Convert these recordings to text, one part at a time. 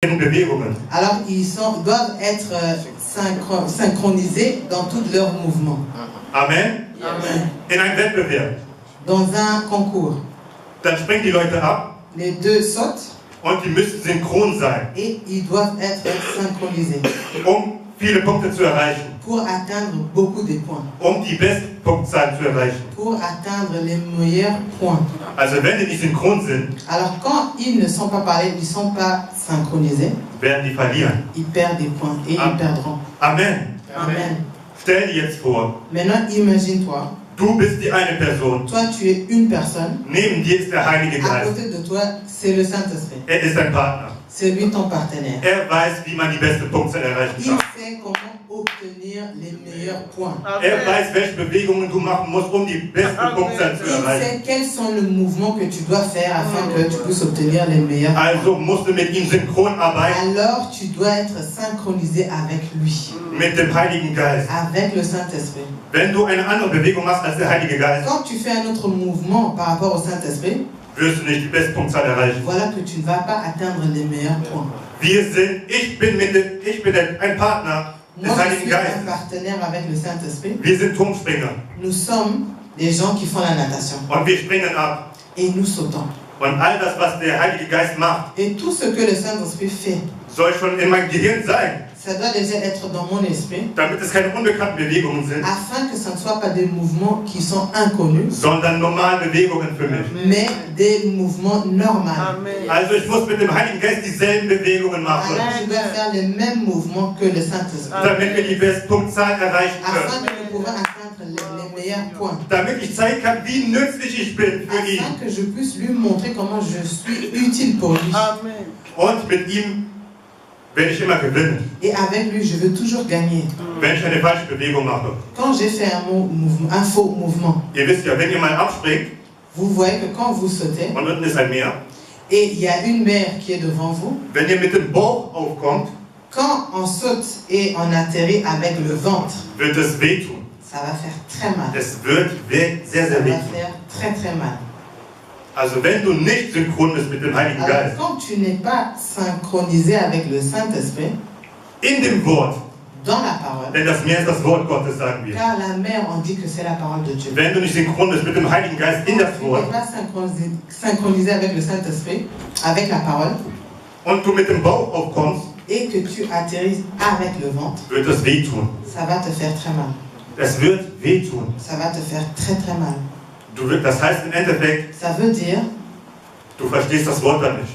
Alors doivent être synchronisés dans tous leurs mouvements. Amen. Amen. In einem Wettbewerb. Dans un concours. Dann springen die Leute ab. Les deux sautent. Und die müssen synchron sein. Et ils doivent être synchronisés. Viele Punkte zu erreichen. Pour atteindre beaucoup de points. Die Bestpunktzahl zu erreichen. Pour atteindre les meilleurs points. Also wenn die nicht synchron sind, alors quand ils ne sont pas pareils, ils ne sont pas synchronisés, werden die verlieren. Ils perdent des points et ils perdront. Amen. Amen. Stell dir jetzt vor. Maintenant imagine-toi. Du bist die eine Person. Toi tu es une personne. Neben dir ist der Heilige Geist. À côté de toi c'est le Saint-Esprit. Ist dein Partner. C'est lui ton partenaire. Weiß, wie man die beste Punktzahl erreichen kann. Il sait comment obtenir les meilleurs points. Weiß, welche Bewegungen du machen musst, die beste Punktzahl zu erreichen. Il sait quels sont les mouvements que tu dois faire afin que tu puisses obtenir les meilleurs points. Also musst du mit ihm synchron arbeiten. Alors tu dois être synchronisé avec lui. Mit dem Heiligen Geist. Avec le Saint-Esprit. Wenn du eine andere Bewegung machst als der Heilige Geist, quand tu fais un autre mouvement par rapport au Saint-Esprit, wirst du nicht die Bestpunktzahl erreichen. Voilà que tu ne vas pas atteindre les meilleurs points. Ich bin ein Partner des Heiligen Geistes. Un partenaire avec le Saint-Esprit. Wir sind Turmspringer. Nous sommes des gens qui font la natation. Und wir springen ab. Et nous sautons. Und all das, was der Heilige Geist macht, et tout ce que le Saint-Esprit fait, soll schon in meinem Gehirn sein. Ça doit déjà être dans mon esprit. Damit es keine unbekannten Bewegungen sind. Afin que ce ne soit pas des mouvements qui sont inconnus. Sondern normale Bewegungen für mich. Mais des mouvements normaux. Also ich muss mit dem Heiligen Geist dieselben Bewegungen machen. Alors je dois faire les mêmes mouvements que le Saint-Esprit. Damit wir die Bestpunktzahl erreichen können. Afin que nous pouvons atteindre les meilleurs points. Damit ich zeigen kann, wie nützlich ich bin für ihn. Afin que je puisse lui montrer comment je suis utile pour lui. Amen. Und mit ihm werde ich immer gewinnen. Et avec lui, je veux toujours gagner. Wenn ich eine falsche Bewegung mache. Quand j'ai fait un faux mouvement. Ihr wisst ja, wenn ihr mal abspringt. Vous voyez que quand vous sautez. Und unten ist ein Meer. Et il y a une mer qui est devant vous. Wenn ihr mit dem Bauch aufkommt. Quand on saute et on atterrit avec le ventre. Wird es wehtun. Ça va faire très mal. Es wird sehr, sehr wehtun. Ça va faire très, très mal. Also wenn du nicht synchron bist mit dem Heiligen Geist, quand tu n'es pas synchronisé avec le Saint-Esprit, in dem Wort, dans la parole, denn das Meer ist das Wort Gottes, sagen wir. Car la mer, on dit que c'est la parole de Dieu. Wenn du nicht synchron bist mit dem Heiligen Geist in das Wort, tu n'es pas synchronisé avec le Saint-Esprit, avec la parole, und du mit dem Bauch aufkommst, et que tu atterris avec le ventre, wird es wehtun. Ça va te faire très mal. Es wird wehtun. Ça va te faire très, très mal. Das heißt im Endeffekt, ça veut dire, du verstehst das Wort dann nicht.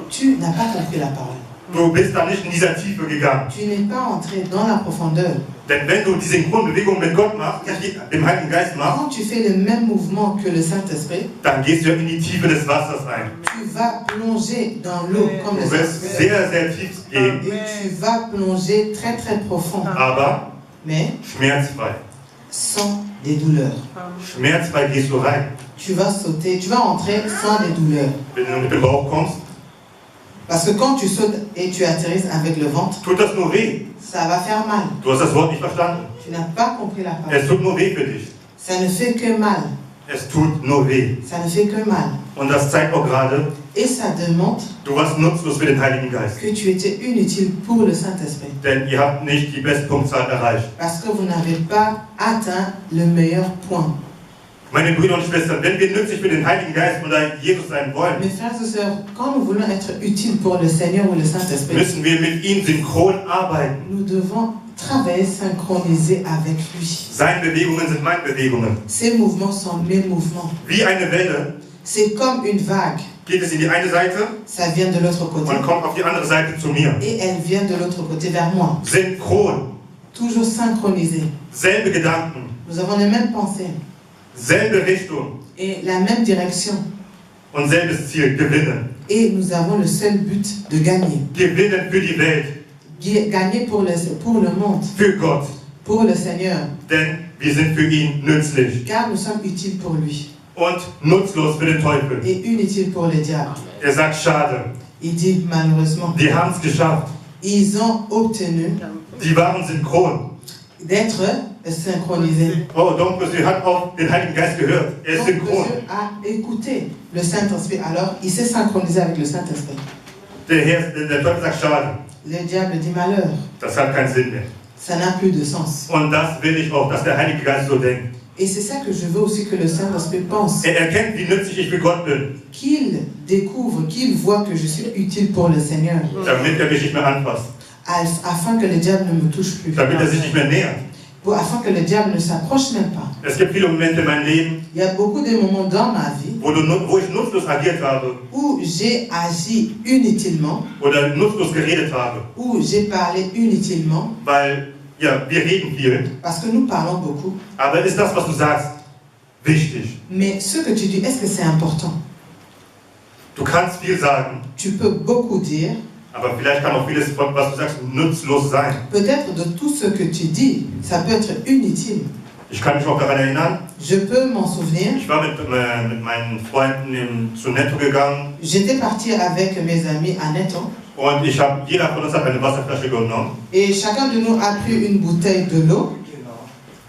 Tu n'as pas compris la parole. Du bist da nicht in dieser Tiefe gegangen. Tu n'es pas entré dans la profondeur. Denn wenn du die Synchronbewegung mit Gott machst, dem Heiligen Geist machst, quand tu fais le même mouvement que le Saint-Esprit, dann gehst du in die Tiefe des Wassers ein. Tu vas plonger dans l'eau comme le Saint-Esprit. Du wirst sehr tief gehen. Et tu vas plonger très très profond. Mais schmerzfrei. Sans des douleurs. Schmerzfrei gehst du rein. Tu vas sauter, tu vas entrer sans des douleurs. Wenn du mit dem Bauch kommst, parce que quand tu sautes et tu atterrisses avec le ventre, tut das nur weh. Ça va faire mal. Du hast das Wort nicht verstanden. Tu n'as pas compris la parole. Es tut nur weh für dich. Ça ne fait que mal. Es tut nur weh. Ça ne fait que mal. Und das zeigt auch gerade, et ça démontre du warst nutzlos für den Heiligen Geist. Que tu étais inutile pour le Saint-Esprit. Denn ihr habt nicht die Bestpunktzahl erreicht. Parce que vous n'avez pas atteint le meilleur point. Meine Brüder und Schwestern, wenn wir nützlich für den Heiligen Geist oder Jesus sein wollen, mes frères et sœurs, quand nous voulons être utiles pour le Seigneur ou le Saint-Esprit, müssen wir mit ihm synchron arbeiten. Nous devons travailler synchronisé avec lui. Seine Bewegungen sind meine Bewegungen. Ses mouvements sont mes mouvements. Wie eine Welle. C'est comme une vague. Geht es in die eine Seite? Ça vient de l'autre côté. Und kommt auf die andere Seite zu mir. Et elle vient de l'autre côté vers moi. Synchron. Toujours synchronisé. Selbe Gedanken. Nous avons les mêmes pensées. Selbe Richtung. Et la même direction. Und selbes Ziel, gewinnen. Et nous avons le seul but de gagner. Gewinnen für die Welt. Gagner pour le monde. Für Gott. Pour le Seigneur. Denn wir sind für ihn nützlich. Car nous sommes utiles pour lui. Und nutzlos für den Teufel. Et inutiles pour le diable. Sagt schade. Il dit malheureusement. Die haben es geschafft. Ils ont obtenu. Die waren synchron. D'être synchronisés. Oh, donc Monsieur hat auf den Heiligen Geist gehört. Ist synchron. Monsieur a écouté le Saint-Esprit. Alors, il s'est synchronisé avec le Saint-Esprit. Der Teufel sagt, schade, Le diable dit malheur. das hat keinen Sinn mehr. Ça n'a plus de sens. Und das will ich auch, dass der Heilige Geist so denkt. Et c'est ça que je veux aussi que le Saint-Esprit pense. Er erkennt, wie nützlich ich für Gott bin, Qu'il découvre, qu'il voit que je suis utile pour le Seigneur. damit er mich nicht mehr anfasst, Afin que le diable ne me touche plus. damit er sich nicht mehr nähert. Afin que le diable ne s'approche même pas. Es gibt viele Momente in meinem Leben, Il y a beaucoup de moments dans ma vie wo ich nutzlos agiert habe où j'ai agi inutilement, oder nutzlos geredet habe, où j'ai parlé inutilement, weil ja, wir reden viel, parce que nous parlons beaucoup. aber ist das, was du sagst, wichtig? Mais ce que tu dis, est-ce que c'est important? Du kannst viel sagen, Tu peux beaucoup dire. aber vielleicht kann auch vieles, was du sagst, nutzlos sein. Peut-être de tout ce que tu dis, ça peut être inutile. Ich kann mich auch daran erinnern, Je peux m'en souvenir. ich war mit meinen Freunden zu Netto gegangen J'étais partie avec mes amis à Netto und jeder von uns hat eine Wasserflasche genommen et chacun de nous a pris une bouteille de l'eau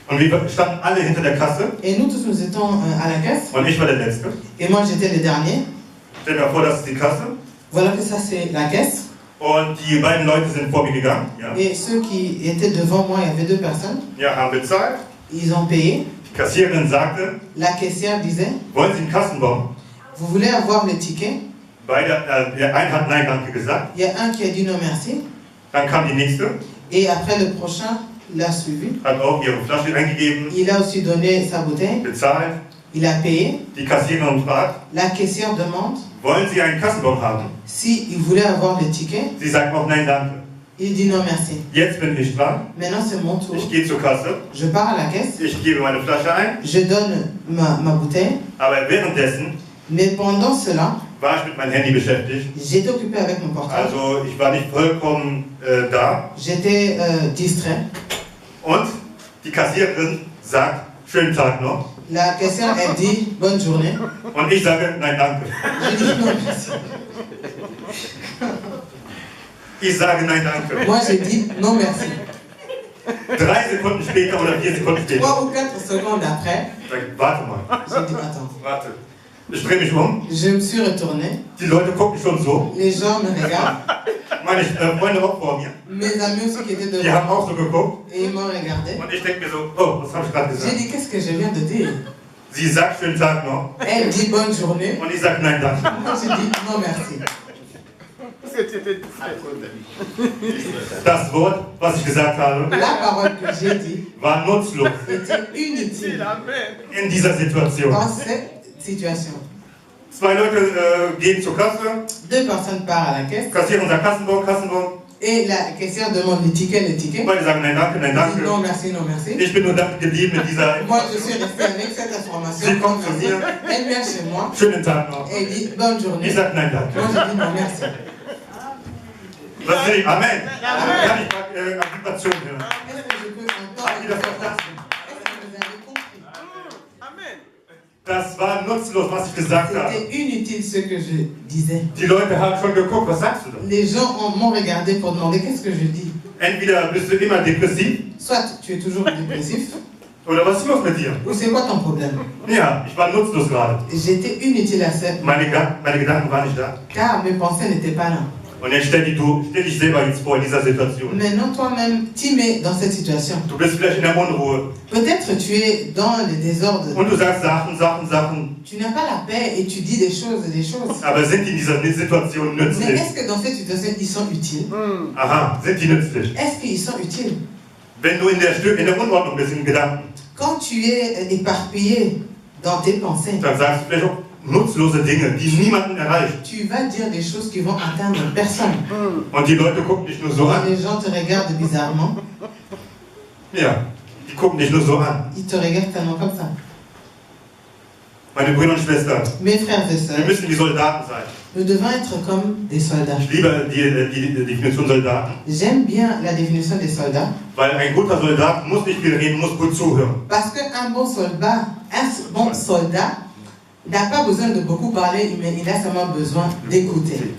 und wir standen alle hinter der Kasse et nous tous nous étions à la caisse und ich war der Letzte. et moi j'étais le dernier. Stell dir vor, das ist die Kasse Voilà que ça c'est la caisse und die beiden Leute sind vor mir gegangen, ja, et ceux qui étaient devant moi, il y avait deux personnes, ja, haben bezahlt. ils ont payé. Die Kassiererin sagte, La caissière disait, wollen Sie einen Kassenbon? vous voulez avoir le ticket? Der eine hat Nein, danke gesagt. Il y a un qui a dit non merci Dann kam die nächste, et après le prochain l'a suivi. hat auch ihre Flasche eingegeben, Il a aussi donné sa bouteille, bezahlt. il a payé. Die Kassiererin fragt, La caissière demande wollen Sie einen Kassenbon haben? s'il voulait avoir le ticket. Sie sagt auch Nein, danke. Il dit non merci. Jetzt bin ich dran. Maintenant c'est mon tour. Ich gehe zur Kasse, Je pars à la caisse, ich gebe meine Flasche ein, je donne ma bouteille, aber währenddessen mais pendant cela, war ich mit meinem Handy beschäftigt. j'étais occupé avec mon portable. Also ich war nicht vollkommen da. J'étais distrait. Und die Kassiererin sagt, schönen Tag noch. La caissière, elle dit bonne journée. Und ich sage, nein, danke. Je dis non merci. Ich sage, nein, danke. Moi j'ai dit non merci. 3 Sekunden später oder 4 Sekunden später. 3 ou 4 secondes après, Sag ich, warte mal, j'ai dit attends. warte. Ich drehe mich um. Je me suis retourné. Die Leute gucken schon so. Les gens me regardent. Meine Freunde auch vor mir. Mes amis aussi qui étaient Die devant haben auch so geguckt. et ils m'ont regardé. Und ich denke mir so, oh, was habe ich gerade J'ai gesagt? dit qu'est-ce que je viens de dire? Sie sagt, schönen Tag noch. Elle dit bonne journée. Und ich sage, nein, danke. Moi j'ai dit non merci. Das Wort, was ich gesagt habe, La parole que j'ai dit war nutzlos était inutile in dieser Situation. dans cette situation. 2 Leute gehen zur Kasse, 2 personnes partent à la caisse kassieren unser Kassenbon, Kassenbon. et la caissière demande le ticket. Beide sagen, nein, danke, nein, Je dis non danke. merci, non merci. Ich bin nur damit geblieben mit dieser Moi je suis restée avec cette information. Sie kommt Non, zu merci. mir. Elle vient chez moi schönen Tag noch. et elle dit bonne journée. Ich sage, nein, Moi danke. je dis non merci. Was will ich? Amen. Kann ich mal Vibration hören? Est-ce que je peux entendre Habt ihr das verstanden? Est-ce que vous avez compris? Das war nutzlos, was ich gesagt habe. C'était inutile ce que je disais. Die Leute haben schon geguckt, was sagst du da? Les gens m'ont regardé pour demander qu'est-ce que je dis. Entweder bist du immer depressiv, Soit tu es toujours dépressif, oder was ist los mit dir? ou c'est quoi ton problème? Ja, ich war nutzlos gerade. J'étais inutile à cette, Meine Gedanken waren nicht da. car mes pensées n'étaient pas là. Und jetzt stell dich selber jetzt vor in dieser Situation. Maintenant, toi-même, t'y mets dans cette situation. Du bist vielleicht in der Unruhe Peut-être tu es dans le désordre. und du sagst Sachen, Tu n'as pas la paix et tu dis des choses. aber sind die in dieser Situation Mais nützlich? est-ce que dans cette situation, ils sont utiles? Aha, sind die nützlich? Est-ce qu'ils sont utiles? Wenn du in der Unordnung bist in Gedanken, Quand tu es éparpillé dans tes pensées, dann sagst du vielleicht auch nutzlose Dinge, die niemanden erreichen. tu vas dire des choses qui vont atteindre personne. Und die Leute gucken dich nur so Et an. les gens te regardent bizarrement. Ja, die gucken dich nur so an. Ils te regardent tellement comme ça. Meine Brüder und Schwestern, Mes frères et wir sœurs, müssen wie Soldaten sein. nous devons être comme des soldats. Ich liebe die Definition Soldaten, J'aime bien la définition des soldats weil ein guter Soldat muss nicht viel reden, muss gut zuhören. parce qu'un bon soldat n'a pas besoin de beaucoup parler, mais il a seulement besoin d'écouter.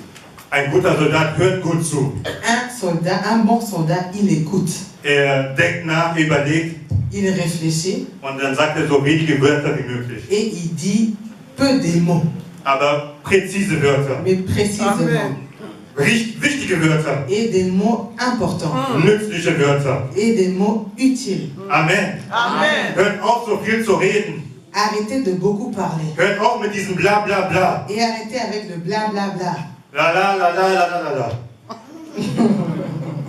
Ein guter Soldat hört gut zu. Un bon soldat, il écoute, Denkt nach, überlegt il réfléchit und dann sagt so wenige Wörter wie möglich. et il dit peu des mots, Aber präzise Wörter. mais précisément. Wichtige Wörter, et des mots importants nützliche Wörter. et des mots utiles. Amen. Amen. Hört auf, so viel zu reden. Arrêtez de beaucoup parler Hört auf mit diesem Bla bla bla. et arrêtez avec le blablabla. La la la la la la la la.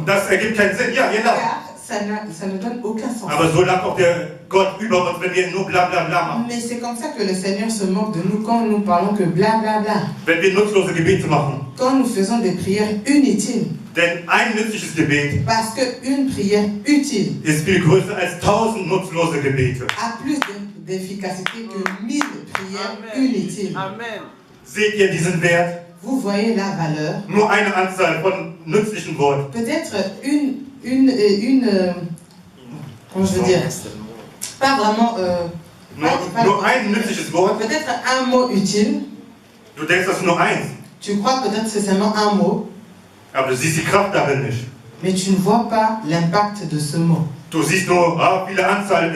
Das ergibt keinen Sinn. Ja, genau. Car ça ne donne aucun sens. Aber so lacht auch der Gott über uns, wenn wir nur bla bla bla machen. Mais c'est comme ça que le Seigneur se moque de nous quand nous parlons que blablabla. Wenn wir nutzlose Gebete machen. Quand nous faisons des prières inutiles. Denn ein nützliches Gebet Parce qu'une prière utile ist viel größer als 1000 nutzlose Gebete. a plus d'efficacité que 1000 prières inutiles. Amen. Seht ihr diesen Wert? Vous voyez la valeur. Nur eine Anzahl von nützlichen Worten. Peut-être comment je veux dire, pas vraiment, Nur ein nützliches Wort. peut-être un mot utile. Du denkst, das ist nur eins. Tu crois peut-être que c'est seulement un mot, Aber du siehst die Kraft darin nicht. mais tu ne vois pas l'impact de ce mot. Du siehst nur, viele Anzahl,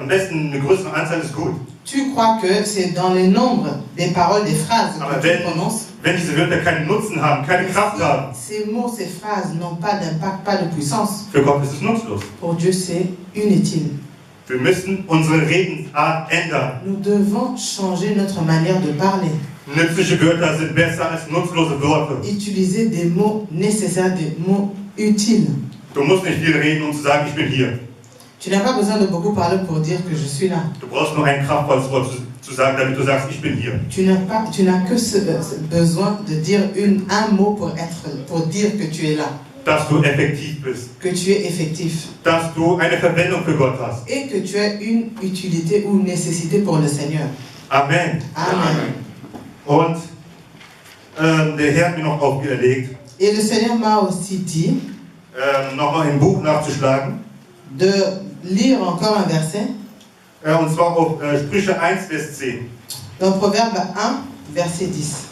am besten eine größere Anzahl ist gut. Tu crois que c'est dans le nombre des paroles, des phrases Aber que tu prononces. wenn diese Wörter keinen Nutzen haben, keine Kraft haben, Ces mots, ces phrases n'ont pas d'impact, pas de puissance. für Gott ist es nutzlos. Pour Dieu, c'est inutile. Wir müssen unsere Redensart ändern. Nous devons changer notre manière de parler. Nützliche Wörter sind besser als nutzlose Worte. Utiliser des mots nécessaires, des mots utiles. Du musst nicht viel reden, um zu sagen, ich bin hier. Tu n'as pas besoin de beaucoup parler pour dire que je suis là. Du brauchst nur ein kraftvolles Wort zu sagen, damit du sagst, ich bin hier. Tu n'as que ce besoin de dire un mot pour dire que tu es là, Dass du effektiv bist. que tu es effectif Dass du eine Verwendung für Gott hast. et que tu as une utilité ou une nécessité pour le Seigneur. Amen. Amen. Und der Herr hat mir noch aufgelegt, Et le Seigneur m'a aussi dit nochmal im Buch nachzuschlagen. de lire encore un verset Und zwar auf Sprüche 1, Vers 10. dans Proverbe 1, verset 10.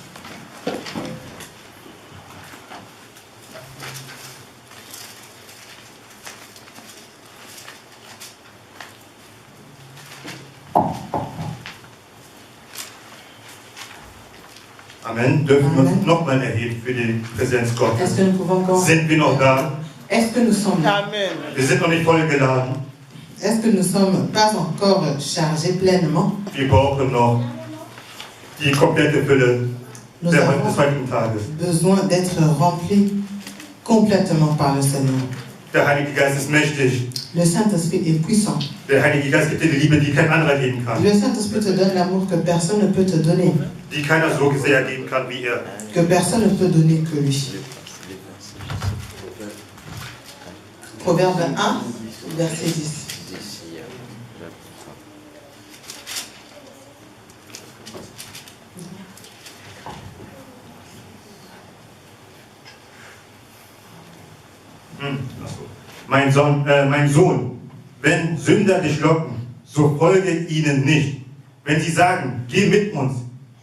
Amen. Dürfen wir Amen. uns nochmal erheben für die Präsenz Gottes? Est-ce que nous pouvons encore... Sind wir noch da? Est-ce que nous sommes là? Amen. Wir sind noch nicht voll geladen. Est-ce que nous ne sommes pas encore chargés pleinement? Wir brauchen noch die komplette Fülle Nous des avons heutigen Tages. besoin d'être remplis complètement par le Seigneur. Der Heilige Geist ist mächtig. Le Saint-Esprit est puissant. Der Heilige Geist gibt dir die Liebe, die kein anderer geben kann. Le Saint-Esprit te donne l'amour que personne ne peut te donner, Die keiner so sehr geben kann wie er. que personne ne peut donner que lui. Proverbe 1, verset 10. Mein Sohn, wenn Sünder dich locken, so folge ihnen nicht. Wenn sie sagen, geh mit uns,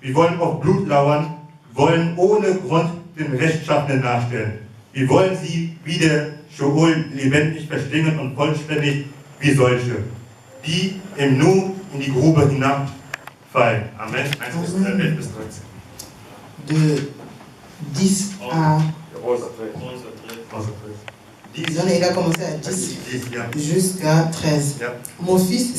wir wollen auf Blut lauern, wollen ohne Grund den Rechtschaffenen nachstellen. Wir wollen sie wie der Scheol lebendig verschlingen und vollständig wie solche, die im Nu in die Grube hinabfallen. Amen. 1 bis 13. De 10 à... Il a commencé à 10 jusqu'à 13. Ja. Mon fils,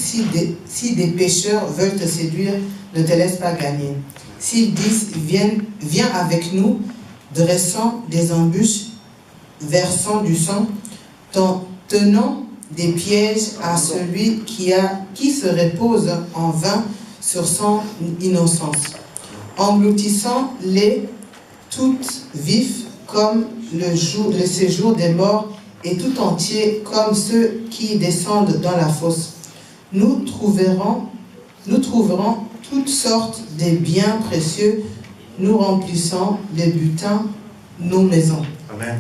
si des pécheurs veulent te séduire, ne te laisse pas gagner. S'ils disent, viens avec nous, dressant des embûches, versant du sang, tenant des pièges à celui qui se repose en vain sur son innocence, engloutissant-les toutes vifs comme le séjour des morts et tout entier comme ceux qui descendent dans la fosse. Nous trouverons toutes sortes de biens précieux, nous remplissons les butins, nos maisons. Amen.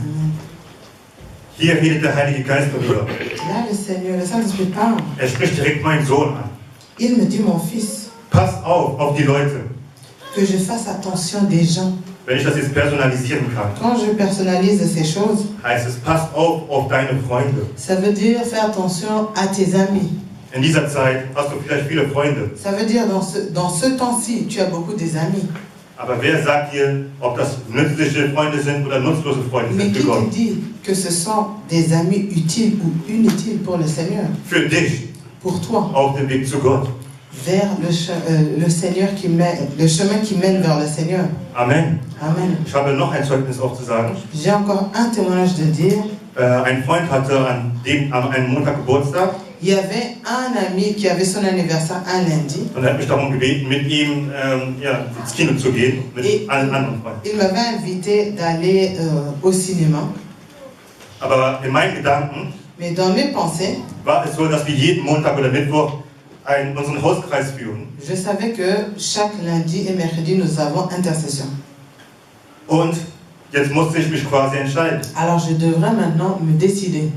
Hier redet der Heilige Geist darüber. Là, le Seigneur, le Saint-Esprit parle. Er spricht direkt meinen Sohn an. Il me dit, mon fils, Pass auf die Leute. que je fasse attention des gens. Wenn ich das jetzt personalisieren kann, Quand je personnalise ces choses, heißt es, pass auf deine Freunde. ça veut dire faire attention à tes amis. In dieser Zeit hast du vielleicht viele Freunde. Ça veut dire dans ce temps-ci, tu as beaucoup des amis. Aber wer sagt hier, ob das nützliche Freunde sind oder nutzlose Freunde Mais sind qui für te Gott? dit que ce sont des amis utiles ou inutiles pour le Seigneur, Für dich pour toi, auf dem Weg zu Gott. vers le Seigneur qui mène, le chemin qui mène vers le Seigneur. Amen. Amen. Ich habe noch ein Zeugnis auch zu sagen. J'ai encore un témoignage de dire. Ein Freund hatte an einem Montag Geburtstag Il y avait un ami qui avait son anniversaire un lundi. und er hat mich darum gebeten, mit ihm ins Kino zu gehen, mit allen anderen Freunden. Il m'avait invité d'aller au cinéma. Aber in meinen Gedanken Mais dans mes pensées, war es so, dass wir jeden Montag oder Mittwoch unseren Hauskreis führen. je savais que chaque lundi et mercredi, nous avons intercession. Und jetzt musste ich mich quasi entscheiden. Alors je devrais maintenant me décider.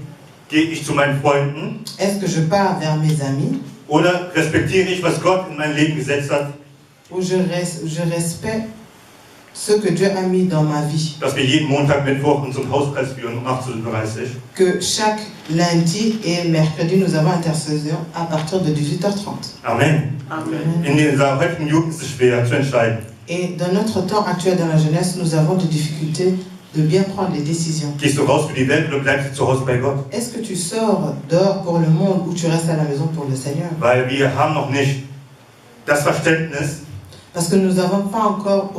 Gehe ich zu meinen Freunden Est-ce que je pars vers mes amis oder respektiere ich, was Gott in mein Leben gesetzt hat, ou je respecte ce que Dieu a mis dans ma vie? dass wir jeden Montag, Mittwoch unseren Hauskreis führen um 18:30 Uhr. Que chaque lundi et mercredi, nous avons intercession à partir de 18h30. Amen. Amen. In dieser heutigen Jugend ist es schwer zu entscheiden. Et dans notre temps actuel dans la jeunesse, nous avons des difficultés de bien prendre les décisions. Gehst du raus für die Welt oder bleibst du zu Hause bei Gott? Est-ce que tu sors dehors pour le monde ou tu restes à la maison pour le Seigneur? Weil wir haben noch nicht das Verständnis, Parce que nous n'avons pas encore